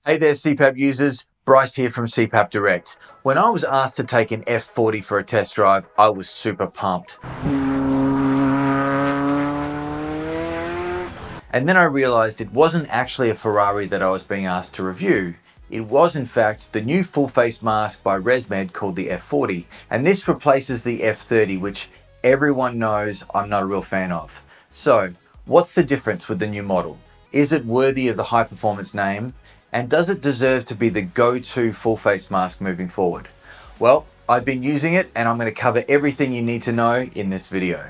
Hey there CPAP users, Bryce here from CPAP Direct. When I was asked to take an F40 for a test drive, I was super pumped. And then I realized it wasn't actually a Ferrari that I was being asked to review. It was in fact the new full face mask by ResMed called the F40. And this replaces the F30, which everyone knows I'm not a real fan of. So what's the difference with the new model? Is it worthy of the high performance name? And does it deserve to be the go-to full face mask moving forward? Well, I've been using it and I'm going to cover everything you need to know in this video.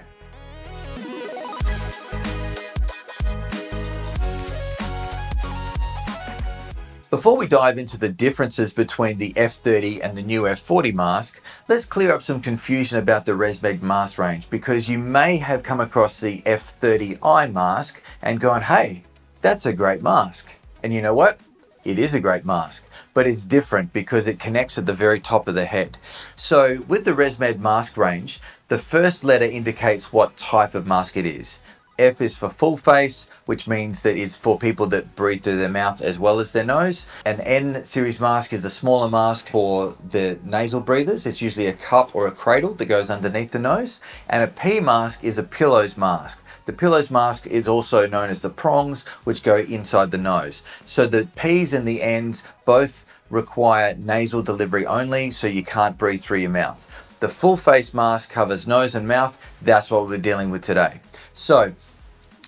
Before we dive into the differences between the F30 and the new F40 mask, let's clear up some confusion about the ResMed mask range, because you may have come across the F30i mask and gone, hey, that's a great mask. And you know what? It is a great mask, but it's different because it connects at the very top of the head. So with the ResMed mask range, the first letter indicates what type of mask it is. F is for full face, which means that it's for people that breathe through their mouth as well as their nose. An N series mask is a smaller mask for the nasal breathers. It's usually a cup or a cradle that goes underneath the nose. And a P mask is a pillows mask. The pillows mask is also known as the prongs, which go inside the nose. So the P's and the N's both require nasal delivery only, so you can't breathe through your mouth. The full face mask covers nose and mouth. That's what we're dealing with today. So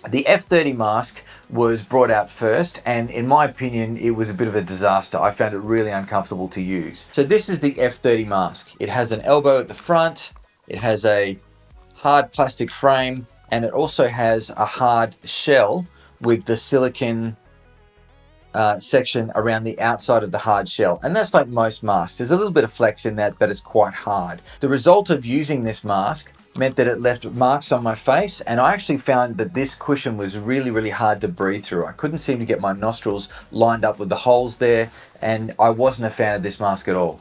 the F30 mask was brought out first, and in my opinion, it was a bit of a disaster. I found it really uncomfortable to use. So this is the F30 mask. It has an elbow at the front, it has a hard plastic frame, and it also has a hard shell with the silicone section around the outside of the hard shell. And that's like most masks. There's a little bit of flex in that, but it's quite hard. The result of using this mask meant that it left marks on my face, and I actually found that this cushion was really hard to breathe through. I couldn't seem to get my nostrils lined up with the holes there, and I wasn't a fan of this mask at all.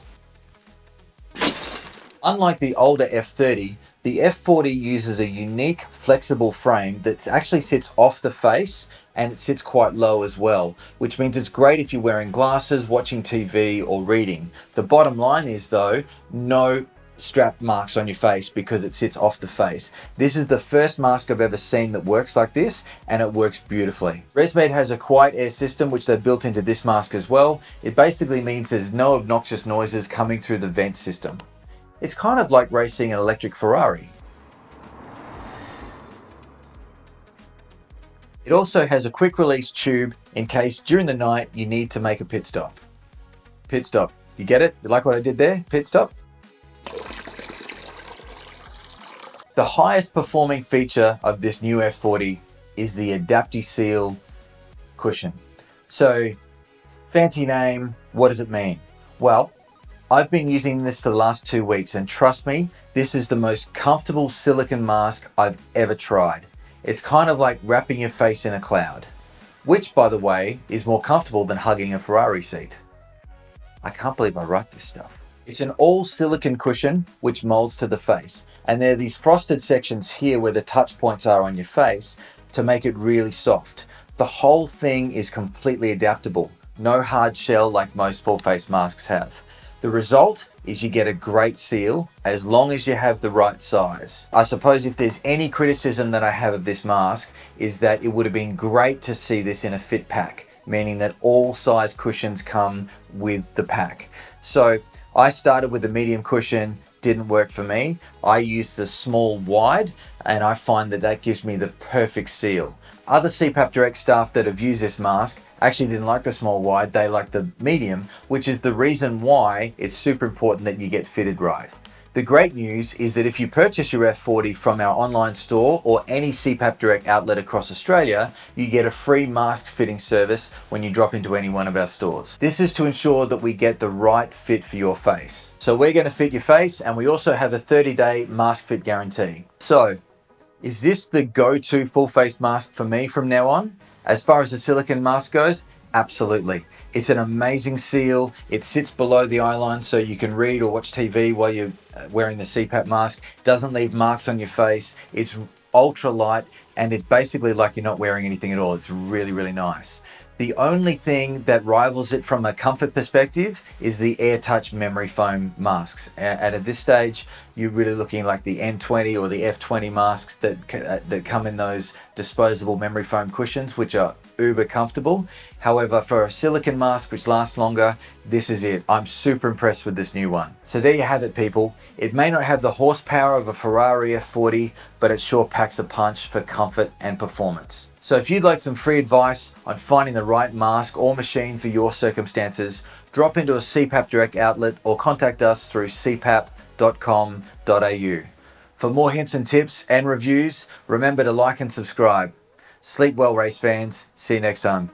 Unlike the older F30, the F40 uses a unique flexible frame that actually sits off the face, and it sits quite low as well, which means it's great if you're wearing glasses, watching TV or reading. The bottom line is though, no strap marks on your face because it sits off the face. This is the first mask I've ever seen that works like this, and it works beautifully. ResMed has a quiet air system which they've built into this mask as well. It basically means there's no obnoxious noises coming through the vent system. It's kind of like racing an electric Ferrari. It also has a quick release tube in case during the night you need to make a pit stop. Pit stop. You get it? You like what I did there? Pit stop? The highest performing feature of this new F40 is the AdaptiSeal cushion. So, fancy name, what does it mean? Well, I've been using this for the last 2 weeks, and trust me, this is the most comfortable silicone mask I've ever tried. It's kind of like wrapping your face in a cloud, which, by the way, is more comfortable than hugging a Ferrari seat. I can't believe I write this stuff. It's an all silicone cushion which molds to the face, and there are these frosted sections here where the touch points are on your face to make it really soft. The whole thing is completely adaptable, no hard shell like most full face masks have. The result is you get a great seal as long as you have the right size. I suppose if there's any criticism that I have of this mask is that it would have been great to see this in a fit pack, meaning that all size cushions come with the pack. So I started with the medium cushion, didn't work for me. I used the small wide, and I find that that gives me the perfect seal. Other CPAP Direct staff that have used this mask actually didn't like the small wide, they like the medium, which is the reason why it's super important that you get fitted right. The great news is that if you purchase your F40 from our online store or any CPAP Direct outlet across Australia, you get a free mask fitting service when you drop into any one of our stores. This is to ensure that we get the right fit for your face. So we're going to fit your face, and we also have a 30-day mask fit guarantee. So, is this the go-to full face mask for me from now on? As far as the silicone mask goes, absolutely. It's an amazing seal. It sits below the eye line so you can read or watch TV while you're wearing the CPAP mask. It doesn't leave marks on your face. It's ultra light, and it's basically like you're not wearing anything at all. It's really nice. The The only thing that rivals it from a comfort perspective is the AirTouch memory foam masks. And at this stage, you're really looking like the N20 or the F20 masks that come in those disposable memory foam cushions, which are uber comfortable. However, for a silicone mask which lasts longer, this is it. I'm super impressed with this new one. So there you have it, people. It may not have the horsepower of a Ferrari F40, but it sure packs a punch for comfort and performance. So if you'd like some free advice on finding the right mask or machine for your circumstances, drop into a CPAP Direct outlet or contact us through cpap.com.au. For more hints and tips and reviews, remember to like and subscribe. Sleep well, race fans. See you next time.